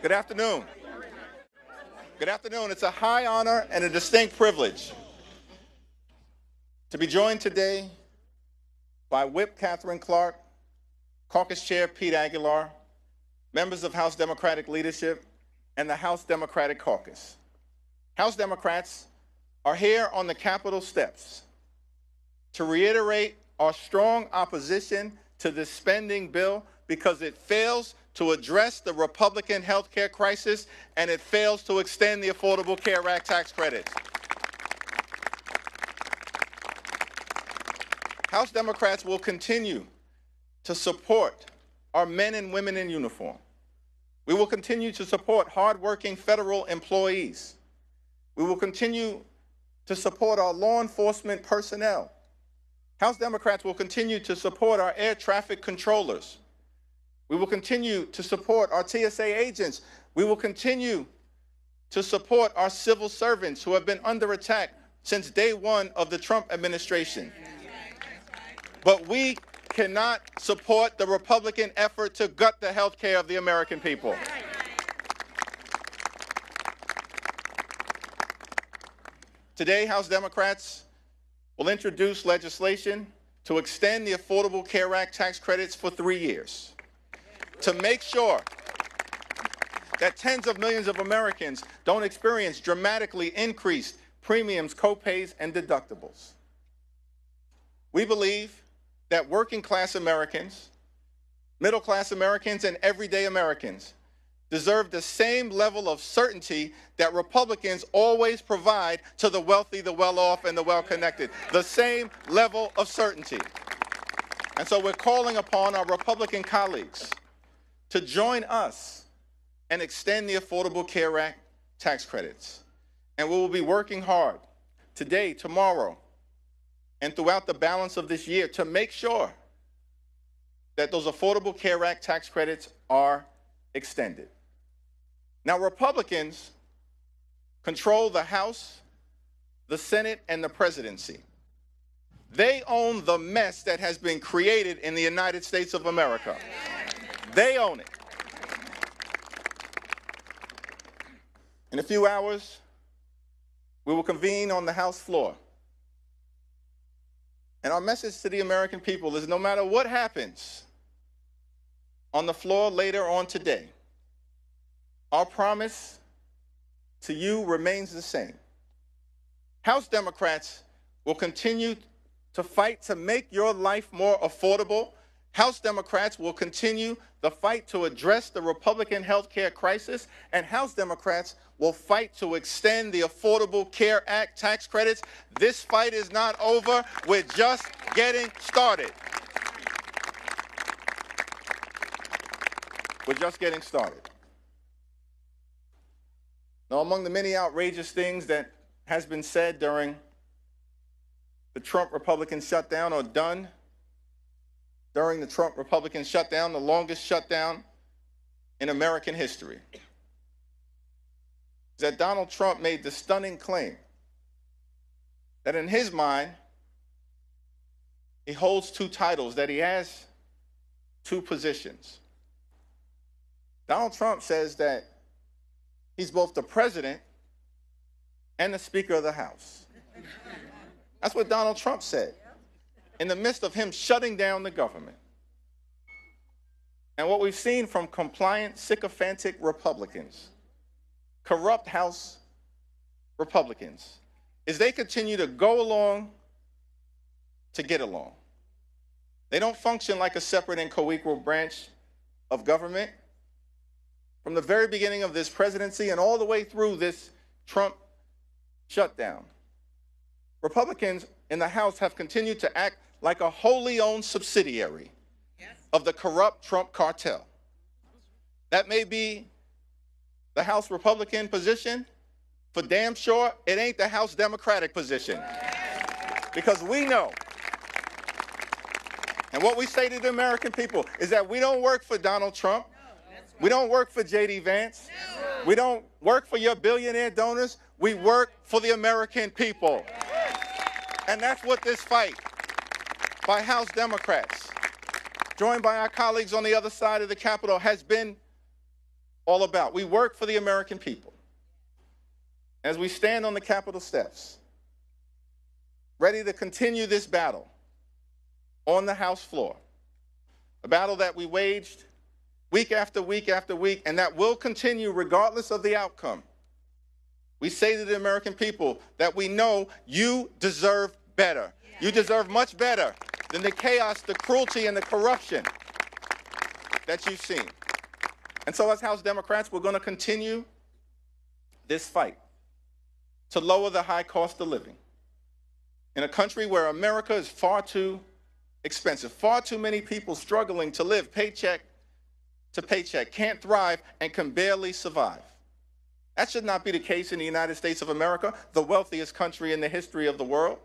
Good afternoon. Good afternoon. It's a high honor and a distinct privilege to be joined today by Whip Catherine Clark, Caucus Chair Pete Aguilar, members of House Democratic leadership, and the House Democratic Caucus. House Democrats are here on the Capitol steps to reiterate our strong opposition to this spending bill because it fails to address the Republican health care crisis and it fails to extend the Affordable Care Act tax credits. House Democrats will continue to support our men and women in uniform. We will continue to support hardworking federal employees. We will continue to support our law enforcement personnel. House Democrats will continue to support our air traffic controllers. We will continue to support our TSA agents. We will continue to support our civil servants who have been under attack since day one of the Trump administration. But we cannot support the Republican effort to gut the health care of the American people. Today, House Democrats will introduce legislation to extend the Affordable Care Act tax credits for 3 years, to make sure that tens of millions of Americans don't experience dramatically increased premiums, copays, and deductibles. We believe that working class Americans, middle class Americans, and everyday Americans deserve the same level of certainty that Republicans always provide to the wealthy, the well-off, and the well-connected. The same level of certainty. And so we're calling upon our Republican colleagues to join us and extend the Affordable Care Act tax credits. And we will be working hard today, tomorrow, and throughout the balance of this year to make sure that those Affordable Care Act tax credits are extended. Now, Republicans control the House, the Senate, and the presidency. They own the mess that has been created in the United States of America. They own it. In a few hours, we will convene on the House floor. And our message to the American people is no matter what happens on the floor later on today, our promise to you remains the same. House Democrats will continue to fight to make your life more affordable. House Democrats will continue the fight to address the Republican health care crisis, and House Democrats will fight to extend the Affordable Care Act tax credits. This fight is not over. We're just getting started. We're just getting started. Now, among the many outrageous things that has been said during the Trump Republican shutdown or done during the Trump Republican shutdown, the longest shutdown in American history, is that Donald Trump made the stunning claim that in his mind, he holds two titles, that he has two positions. Donald Trump says that he's both the president and the Speaker of the House. That's what Donald Trump said in the midst of him shutting down the government. And what we've seen from compliant, sycophantic Republicans, corrupt House Republicans, is they continue to go along to get along. They don't function like a separate and co-equal branch of government. From the very beginning of this presidency and all the way through this Trump shutdown, Republicans in the House have continued to act like a wholly owned subsidiary of the corrupt Trump cartel. That may be the House Republican position. For damn sure, it ain't the House Democratic position. Because we know, and what we say to the American people is that we don't work for Donald Trump. We don't work for J.D. Vance. We don't work for your billionaire donors. We work for the American people. And that's what this fight by House Democrats, joined by our colleagues on the other side of the Capitol, has been all about. We work for the American people. As we stand on the Capitol steps, ready to continue this battle on the House floor, a battle that we waged week after week after week, and that will continue regardless of the outcome. We say to the American people that we know you deserve better. You deserve much better than the chaos, the cruelty, and the corruption that you've seen. And so as House Democrats, we're going to continue this fight to lower the high cost of living in a country where America is far too expensive, far too many people struggling to live paycheck to paycheck, can't thrive, and can barely survive. That should not be the case in the United States of America, the wealthiest country in the history of the world.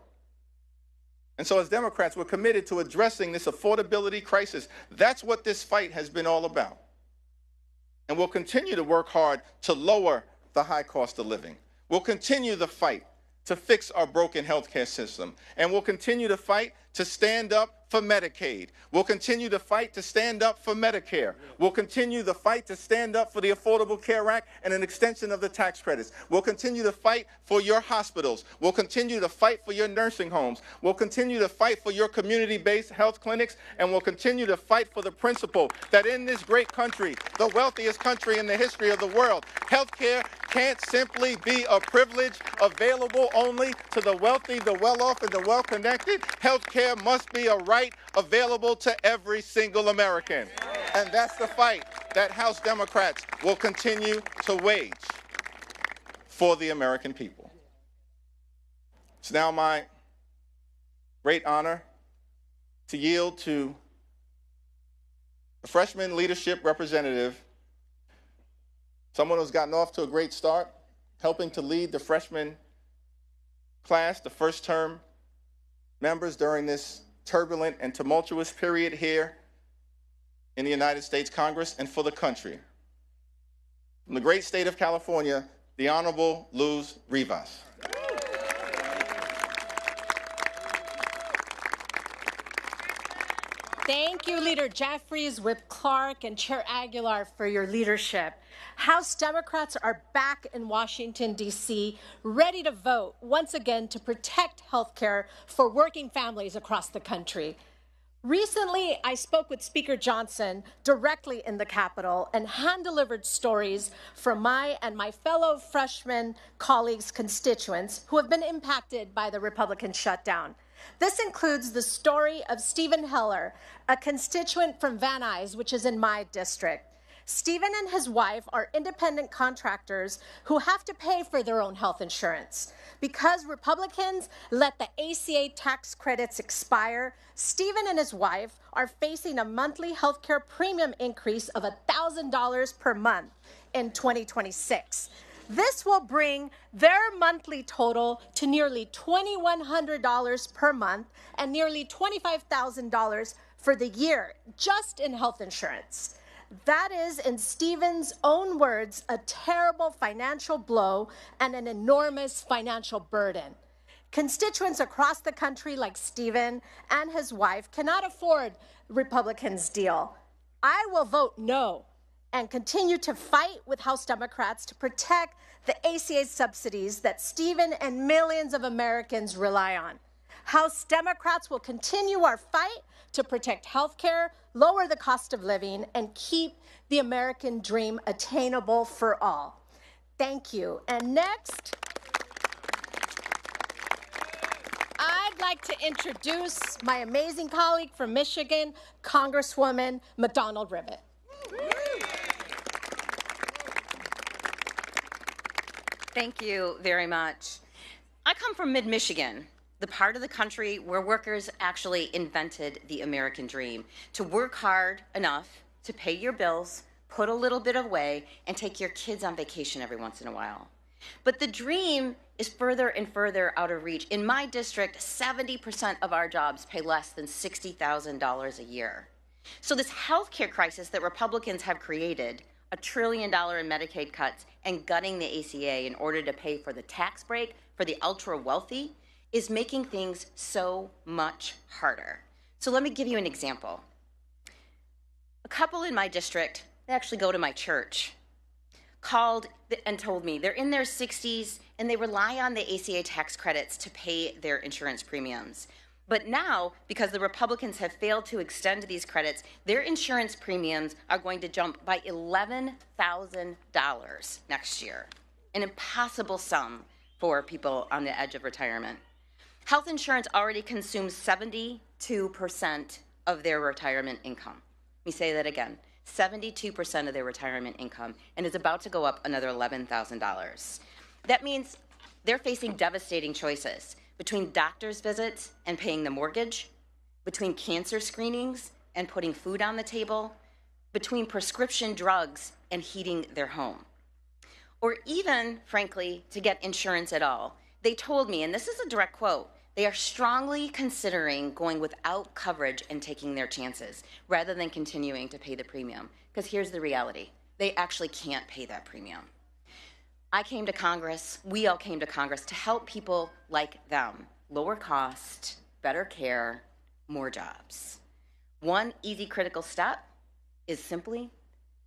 And so as Democrats, we're committed to addressing this affordability crisis. That's what this fight has been all about. And we'll continue to work hard to lower the high cost of living. We'll continue the fight to fix our broken healthcare system. And we'll continue to fight to stand up for Medicaid. We'll continue to fight to stand up for Medicare. We'll continue the fight to stand up for the Affordable Care Act and an extension of the tax credits. We'll continue to fight for your hospitals. We'll continue to fight for your nursing homes. We'll continue to fight for your community-based health clinics, and we'll continue to fight for the principle that in this great country, the wealthiest country in the history of the world, healthcare can't simply be a privilege available only to the wealthy, the well-off, and the well-connected. Healthcare must be a right available to every single American. And that's the fight that House Democrats will continue to wage for the American people. It's now my great honor to yield to a freshman leadership representative, someone who's gotten off to a great start, helping to lead the freshman class, the first term members during this turbulent and tumultuous period here in the United States Congress and for the country. From the great state of California, the Honorable Luz Rivas. Thank you, Leader Jeffries, Whip Clark, and Chair Aguilar for your leadership. House Democrats are back in Washington, D.C., ready to vote once again to protect health care for working families across the country. Recently, I spoke with Speaker Johnson directly in the Capitol and hand-delivered stories from my and my fellow freshman colleagues' constituents who have been impacted by the Republican shutdown. This includes the story of Stephen Heller, a constituent from Van Nuys, which is in my district. Stephen and his wife are independent contractors who have to pay for their own health insurance. Because Republicans let the ACA tax credits expire, Stephen and his wife are facing a monthly health care premium increase of $1,000 per month in 2026. This will bring their monthly total to nearly $2,100 per month and nearly $25,000 for the year, just in health insurance. That is, in Stephen's own words, a terrible financial blow and an enormous financial burden. Constituents across the country like Stephen and his wife cannot afford Republicans' deal. I will vote no and continue to fight with House Democrats to protect the ACA subsidies that Stephen and millions of Americans rely on. House Democrats will continue our fight to protect health care, lower the cost of living, and keep the American dream attainable for all. Thank you. And next, I'd like to introduce my amazing colleague from Michigan, Congresswoman McDonald-Rivet. Thank you very much. I come from mid-Michigan, the part of the country where workers actually invented the American dream, to work hard enough to pay your bills, put a little bit away, and take your kids on vacation every once in a while. But the dream is further and further out of reach. In my district, 70% of our jobs pay less than $60,000 a year. So this healthcare crisis that Republicans have created, $1 trillion in Medicaid cuts, and gutting the ACA in order to pay for the tax break for the ultra-wealthy, is making things so much harder. So let me give you an example. A couple in my district, they actually go to my church. called and told me they're in their 60s and they rely on the ACA tax credits to pay their insurance premiums. But now, because the Republicans have failed to extend these credits, their insurance premiums are going to jump by $11,000 next year. An impossible sum for people on the edge of retirement. Health insurance already consumes 72% of their retirement income. Let me say that again. 72% of their retirement income, and is about to go up another $11,000. That means they're facing devastating choices between doctor's visits and paying the mortgage, between cancer screenings and putting food on the table, between prescription drugs and heating their home. Or even, frankly, to get insurance at all. They told me, and this is a direct quote, they are strongly considering going without coverage and taking their chances rather than continuing to pay the premium. Because here's the reality. They actually can't pay that premium. I came to Congress, we all came to Congress to help people like them. Lower cost, better care, more jobs. One easy critical step is simply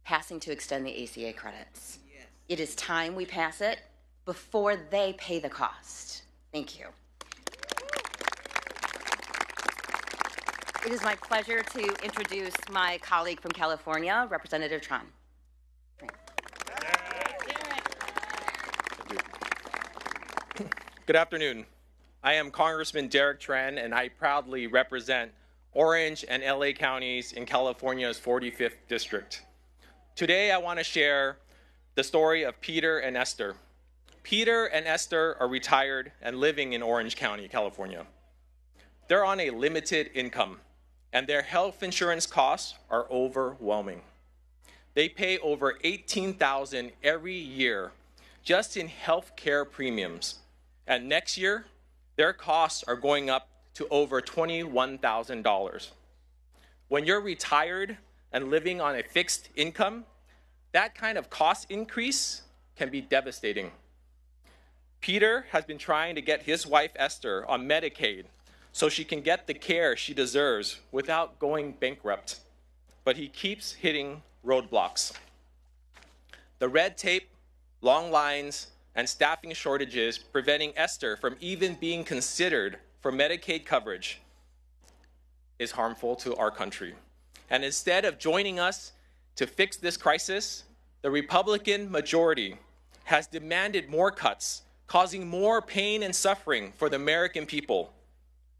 passing to extend the ACA credits. Yes. It is time we pass it before they pay the cost. Thank you. It is my pleasure to introduce my colleague from California, Representative Tran. Good afternoon. I am Congressman Derek Tran, and I proudly represent Orange and LA counties in California's 45th district. Today, I want to share the story of Peter and Esther. Peter and Esther are retired and living in Orange County, California. They're on a limited income, and their health insurance costs are overwhelming. They pay over $18,000 every year just in health care premiums. And next year, their costs are going up to over $21,000. When you're retired and living on a fixed income, that kind of cost increase can be devastating. Peter has been trying to get his wife, Esther, on Medicaid so she can get the care she deserves without going bankrupt. But he keeps hitting roadblocks. The red tape, long lines, and staffing shortages preventing Esther from even being considered for Medicaid coverage is harmful to our country. And instead of joining us to fix this crisis, the Republican majority has demanded more cuts, causing more pain and suffering for the American people.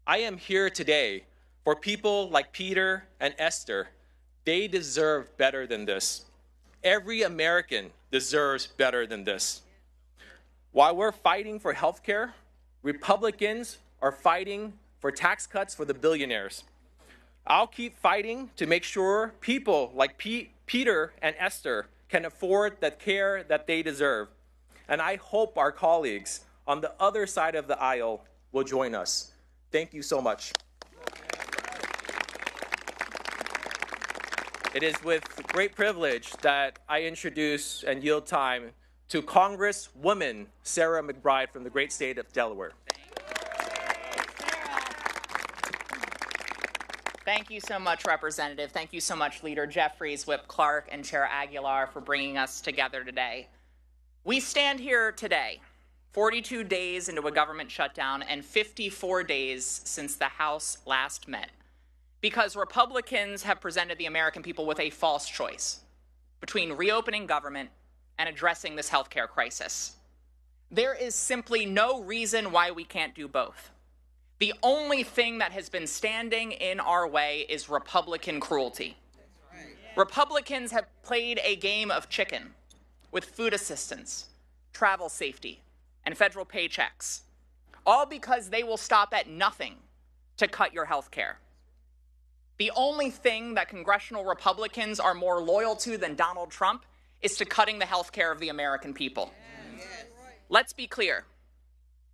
I am here today for people like Peter and Esther. They deserve better than this. Every American deserves better than this. While we're fighting for health care, Republicans are fighting for tax cuts for the billionaires. I'll keep fighting to make sure people like Peter and Esther can afford the care that they deserve. And I hope our colleagues on the other side of the aisle will join us. Thank you so much. It is with great privilege that I introduce and yield time to Congresswoman Sarah McBride from the great state of Delaware. Thank you so much, Representative. Thank you so much, Leader Jeffries, Whip Clark, and Chair Aguilar for bringing us together today. We stand here today, 42 days into a government shutdown and 54 days since the House last met, because Republicans have presented the American people with a false choice between reopening government and addressing this healthcare crisis. There is simply no reason why we can't do both. The only thing that has been standing in our way is Republican cruelty. Republicans have played a game of chicken with food assistance, travel safety, and federal paychecks, all because they will stop at nothing to cut your health care. The only thing that congressional Republicans are more loyal to than Donald Trump is to cutting the health care of the American people. Let's be clear.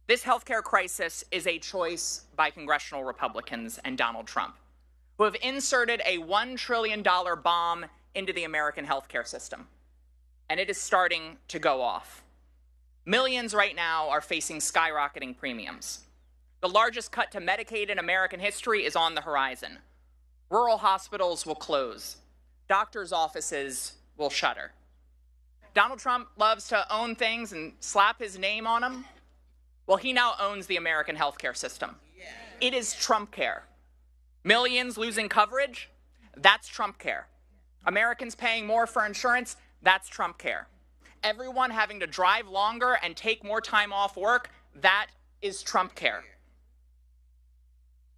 This healthcare crisis is a choice by congressional Republicans and Donald Trump, who have inserted a $1 trillion bomb into the American healthcare system. And it is starting to go off. Millions right now are facing skyrocketing premiums. The largest cut to Medicaid in American history is on the horizon. Rural hospitals will close. Doctors' offices will shutter. Donald Trump loves to own things and slap his name on them. Well, he now owns the American healthcare system. It is Trump care. Millions losing coverage, that's Trump care. Americans paying more for insurance, that's Trump care. Everyone having to drive longer and take more time off work, that is Trump care.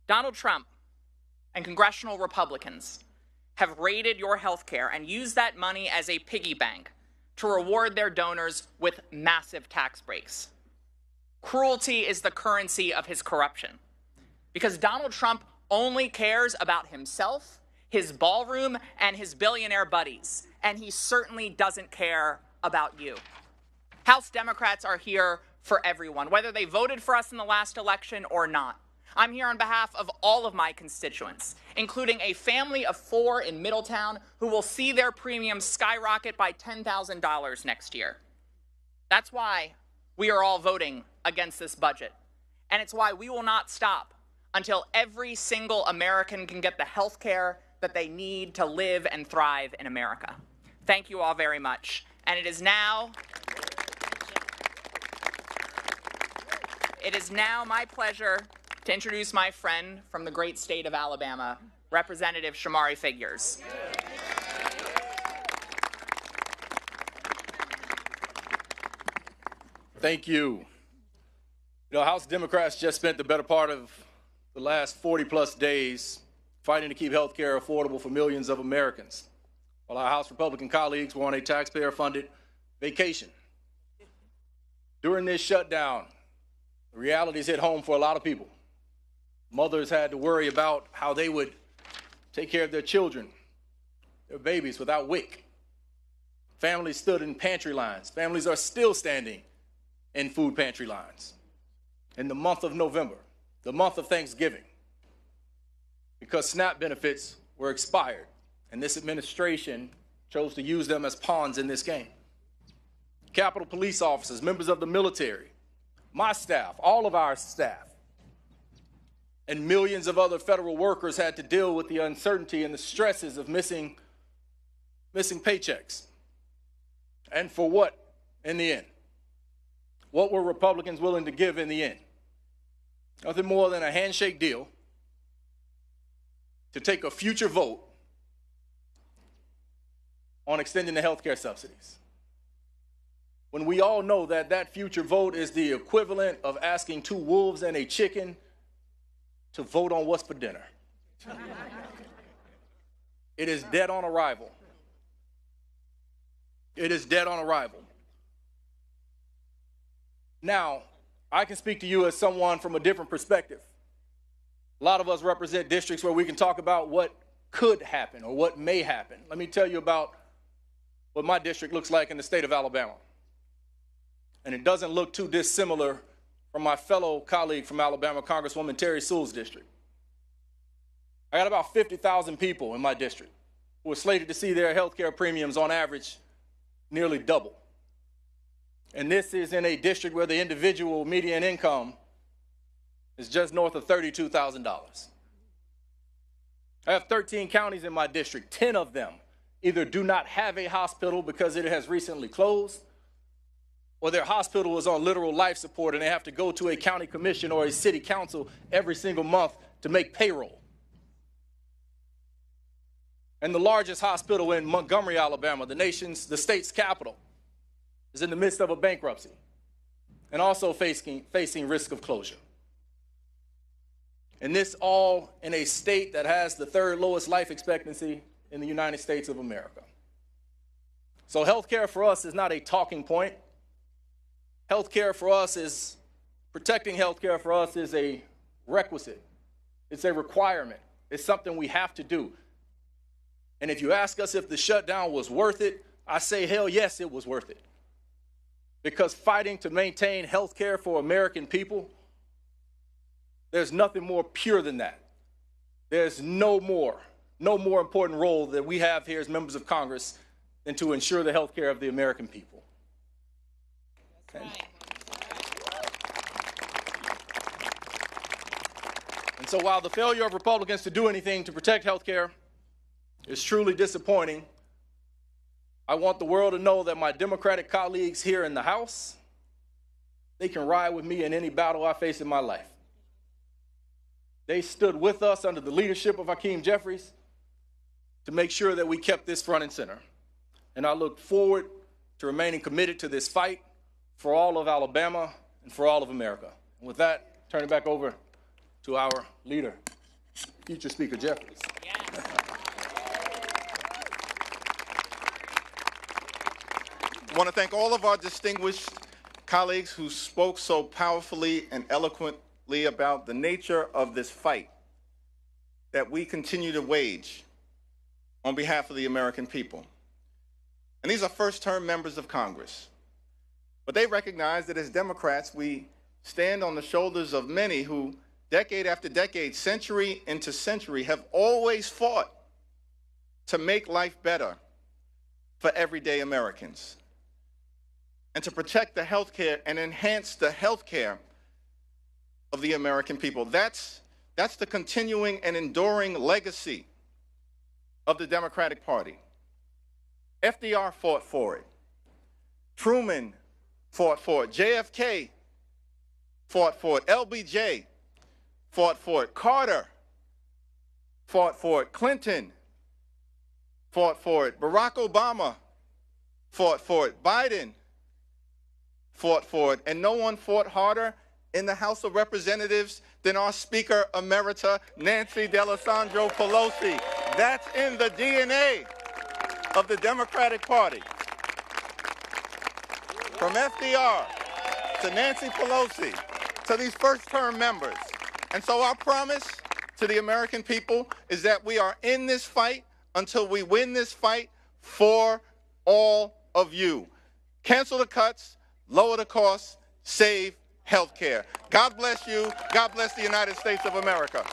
Donald Trump and congressional Republicans have raided your health care and used that money as a piggy bank to reward their donors with massive tax breaks. Cruelty is the currency of his corruption, because Donald Trump only cares about himself, his ballroom, and his billionaire buddies, and he certainly doesn't care about you. House Democrats are here for everyone, whether they voted for us in the last election or not. I'm here on behalf of all of my constituents, including a family of 4 in Middletown who will see their premiums skyrocket by $10,000 next year. That's why we are all voting against this budget, and it's why we will not stop until every single American can get the health care that they need to live and thrive in America. Thank you all very much. And it is now my pleasure to introduce my friend from the great state of Alabama, Representative Shamari Figures. Thank you. House Democrats just spent the better part of the last 40-plus days fighting to keep health care affordable for millions of Americans, while our House Republican colleagues were on a taxpayer-funded vacation. During this shutdown, the realities hit home for a lot of people. Mothers had to worry about how they would take care of their children, their babies, without WIC. Families stood in pantry lines. Families are still standing in food pantry lines in the month of November, the month of Thanksgiving, because SNAP benefits were expired, and this administration chose to use them as pawns in this game. Capitol Police officers, members of the military, my staff, all of our staff, and millions of other federal workers had to deal with the uncertainty and the stresses of missing paychecks. And for what in the end? What were Republicans willing to give in the end? Nothing more than a handshake deal to take a future vote on extending the health care subsidies, when we all know that that future vote is the equivalent of asking 2 wolves and a chicken to vote on what's for dinner. It is dead on arrival. It is dead on arrival. Now, I can speak to you as someone from a different perspective. A lot of us represent districts where we can talk about what could happen or what may happen. Let me tell you about what my district looks like in the state of Alabama. And it doesn't look too dissimilar from my fellow colleague from Alabama, Congresswoman Terry Sewell's district. I got about 50,000 people in my district who are slated to see their health care premiums on average nearly double. And this is in a district where the individual median income is just north of $32,000. I have 13 counties in my district. 10 of them either do not have a hospital because it has recently closed, or their hospital is on literal life support and they have to go to a county commission or a city council every single month to make payroll. And the largest hospital in Montgomery, Alabama, the state's capital, is in the midst of a bankruptcy and also facing risk of closure. And this all in a state that has the 3rd lowest life expectancy in the United States of America. So healthcare for us is not a talking point. Healthcare for us is, protecting healthcare for us is a requisite. It's a requirement. It's something we have to do. And if you ask us if the shutdown was worth it, I say, hell yes, it was worth it. Because fighting to maintain health care for American people, there's nothing more pure than that. There's no more important role that we have here as members of Congress than to ensure the health care of the American people. Okay. And so while the failure of Republicans to do anything to protect health care is truly disappointing, I want the world to know that my Democratic colleagues here in the House, they can ride with me in any battle I face in my life. They stood with us under the leadership of Hakeem Jeffries to make sure that we kept this front and center. And I look forward to remaining committed to this fight for all of Alabama and for all of America. And with that, turn it back over to our leader, future Speaker Jeffries. I want to thank all of our distinguished colleagues who spoke so powerfully and eloquently about the nature of this fight that we continue to wage on behalf of the American people. And these are first-term members of Congress. But they recognize that as Democrats, we stand on the shoulders of many who, decade after decade, century into century, have always fought to make life better for everyday Americans and to protect the health care and enhance the health care of the American people. That's the continuing and enduring legacy of the Democratic Party. FDR fought for it. Truman fought for it. JFK fought for it. LBJ fought for it. Carter fought for it. Clinton fought for it. Barack Obama fought for it. Biden fought for it. And no one fought harder in the House of Representatives than our Speaker Emerita, Nancy D'Alessandro Pelosi. That's in the DNA of the Democratic Party. From FDR to Nancy Pelosi to these first-term members. And so our promise to the American people is that we are in this fight until we win this fight for all of you. Cancel the cuts, lower the costs, save health care. God bless you. God bless the United States of America.